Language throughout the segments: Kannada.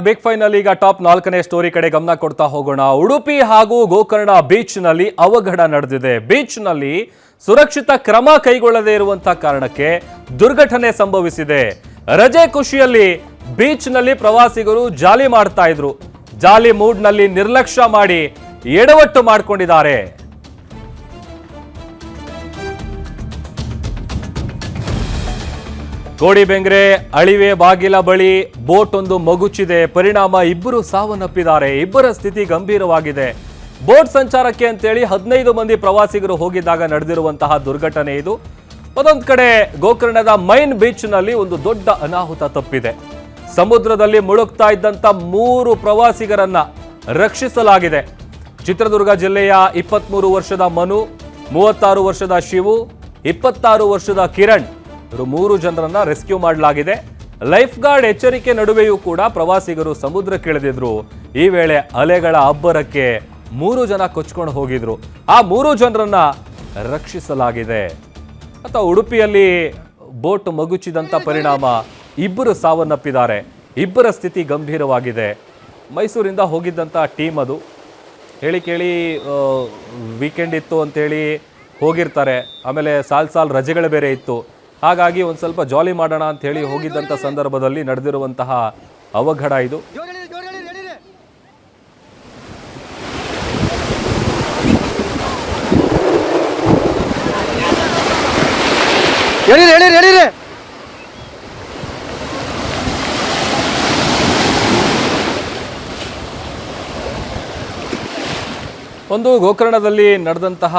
ಬಿಗ್ ಫೈನಲ್ ಈಗ ಟಾಪ್ 4ನೇ ಸ್ಟೋರಿ ಕಡೆ ಗಮನ ಕೊಡ್ತಾ ಹೋಗೋಣ. ಉಡುಪಿ ಹಾಗೂ ಗೋಕರ್ಣ ಬೀಚ್ ನಲ್ಲಿ ಅವಘಡ ನಡೆದಿದೆ. ಬೀಚ್ ನಲ್ಲಿ ಸುರಕ್ಷಿತ ಕ್ರಮ ಕೈಗೊಳ್ಳದೇ ಇರುವಂತಹ ಕಾರಣಕ್ಕೆ ದುರ್ಘಟನೆ ಸಂಭವಿಸಿದೆ. ರಜೆ ಖುಷಿಯಲ್ಲಿ ಬೀಚ್ ನಲ್ಲಿ ಪ್ರವಾಸಿಗರು ಜಾಲಿ ಮಾಡ್ತಾ ಇದ್ರು. ಜಾಲಿ ಮೂಡ್ ನಲ್ಲಿ ನಿರ್ಲಕ್ಷ್ಯ ಮಾಡಿ ಎಡವಟ್ಟು ಮಾಡಿಕೊಂಡಿದ್ದಾರೆ. ಗೋಡಿಬೆಂಗ್ರೆ ಅಳಿವೆ ಬಾಗಿಲ ಬಳಿ ಬೋಟ್ ಒಂದು ಮಗುಚಿದೆ. ಪರಿಣಾಮ ಇಬ್ಬರು ಸಾವನ್ನಪ್ಪಿದ್ದಾರೆ. ಇಬ್ಬರ ಸ್ಥಿತಿ ಗಂಭೀರವಾಗಿದೆ. ಬೋಟ್ ಸಂಚಾರಕ್ಕೆ ಅಂತೇಳಿ 15 ಮಂದಿ ಪ್ರವಾಸಿಗರು ಹೋಗಿದ್ದಾಗ ನಡೆದಿರುವಂತಹ ದುರ್ಘಟನೆ ಇದು. ಒಂದೊಂದು ಕಡೆ ಗೋಕರ್ಣದ ಮೈನ್ ಬೀಚ್ ನಲ್ಲಿ ಒಂದು ದೊಡ್ಡ ಅನಾಹುತ ತಪ್ಪಿದೆ. ಸಮುದ್ರದಲ್ಲಿ ಮುಳುಗ್ತಾ ಇದ್ದಂತ 3 ಪ್ರವಾಸಿಗರನ್ನ ರಕ್ಷಿಸಲಾಗಿದೆ. ಚಿತ್ರದುರ್ಗ ಜಿಲ್ಲೆಯ 23 ವರ್ಷದ ಮನು, 36 ವರ್ಷದ ಶಿವು, 26 ವರ್ಷದ ಕಿರಣ್ ಇವರು 3 ಜನರನ್ನ ರೆಸ್ಕ್ಯೂ ಮಾಡಲಾಗಿದೆ. ಲೈಫ್ ಗಾರ್ಡ್ ಎಚ್ಚರಿಕೆ ನಡುವೆಯೂ ಕೂಡ ಪ್ರವಾಸಿಗರು ಸಮುದ್ರಕ್ಕಿಳಿದಿದ್ರು. ಈ ವೇಳೆ ಅಲೆಗಳ ಅಬ್ಬರಕ್ಕೆ 3 ಜನ ಕೊಚ್ಕೊಂಡು ಹೋಗಿದ್ರು. ಆ 3 ಜನರನ್ನ ರಕ್ಷಿಸಲಾಗಿದೆ. ಅಥವಾ ಉಡುಪಿಯಲ್ಲಿ ಬೋಟ್ ಮಗುಚಿದಂತ ಪರಿಣಾಮ ಇಬ್ಬರು ಸಾವನ್ನಪ್ಪಿದ್ದಾರೆ. ಇಬ್ಬರ ಸ್ಥಿತಿ ಗಂಭೀರವಾಗಿದೆ. ಮೈಸೂರಿಂದ ಹೋಗಿದ್ದಂಥ ಟೀಮ್ ಅದು. ಹೇಳಿ ಕೇಳಿ ವೀಕೆಂಡ್ ಇತ್ತು ಅಂತೇಳಿ ಹೋಗಿರ್ತಾರೆ. ಆಮೇಲೆ ಸಾಲ್ ರಜೆಗಳು ಬೇರೆ ಇತ್ತು. ಹಾಗಾಗಿ ಒಂದು ಸ್ವಲ್ಪ ಜಾಲಿ ಮಾಡೋಣ ಅಂತ ಹೇಳಿ ಹೋಗಿದ್ದಂಥ ಸಂದರ್ಭದಲ್ಲಿ ನಡೆದಿರುವಂತಹ ಅವಘಡ ಇದು. ಒಂದು ಗೋಕರ್ಣದಲ್ಲಿ ನಡೆದಂತಹ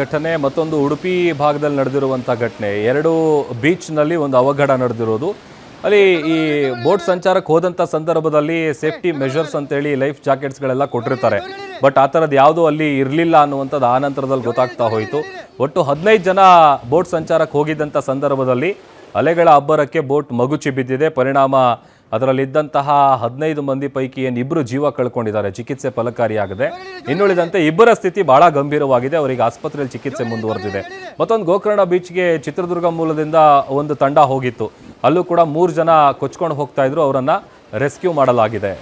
ಘಟನೆ, ಮತ್ತೊಂದು ಉಡುಪಿ ಭಾಗದಲ್ಲಿ ನಡೆದಿರುವಂತಹ ಘಟನೆ. 2 ಬೀಚ್ನಲ್ಲಿ ಒಂದು ಅವಘಡ ನಡೆದಿರೋದು. ಅಲ್ಲಿ ಈ ಬೋಟ್ ಸಂಚಾರಕ್ಕೆ ಹೋದಂಥ ಸಂದರ್ಭದಲ್ಲಿ ಸೇಫ್ಟಿ ಮೆಷರ್ಸ್ ಅಂತೇಳಿ ಲೈಫ್ ಜಾಕೆಟ್ಸ್ಗಳೆಲ್ಲ ಕೊಟ್ಟಿರ್ತಾರೆ. ಬಟ್ ಆ ಥರದ್ದು ಯಾವುದೂ ಅಲ್ಲಿ ಇರಲಿಲ್ಲ ಅನ್ನುವಂಥದ್ದು ಆ ನಂತರದಲ್ಲಿ ಗೊತ್ತಾಗ್ತಾ ಹೋಯಿತು. ಒಟ್ಟು 15 ಜನ ಬೋಟ್ ಸಂಚಾರಕ್ಕೆ ಹೋಗಿದ್ದಂಥ ಸಂದರ್ಭದಲ್ಲಿ ಅಲೆಗಳ ಅಬ್ಬರಕ್ಕೆ ಬೋಟ್ ಮಗುಚಿ ಬಿದ್ದಿದೆ. ಪರಿಣಾಮ ಅದರಲ್ಲಿದ್ದಂತಹ 15 ಮಂದಿ ಪೈಕಿ ಇಬ್ಬರು ಜೀವ ಕಳ್ಕೊಂಡಿದ್ದಾರೆ. ಚಿಕಿತ್ಸೆ ಫಲಕಾರಿಯಾಗಿದೆ. ಇನ್ನುಳಿದಂತೆ ಇಬ್ಬರ ಸ್ಥಿತಿ ಬಹಳ ಗಂಭೀರವಾಗಿದೆ. ಅವರಿಗೆ ಆಸ್ಪತ್ರೆಯಲ್ಲಿ ಚಿಕಿತ್ಸೆ ಮುಂದುವರೆದಿದೆ. ಮತ್ತೊಂದು ಗೋಕರ್ಣ ಬೀಚ್ಗೆ ಚಿತ್ರದುರ್ಗ ಮೂಲದಿಂದ ಒಂದು ತಂಡ ಹೋಗಿತ್ತು. ಅಲ್ಲೂ ಕೂಡ 3 ಜನ ಕೊಚ್ಕೊಂಡು ಹೋಗ್ತಾ ಇದ್ರು. ಅವರನ್ನ ರೆಸ್ಕ್ಯೂ ಮಾಡಲಾಗಿದೆ.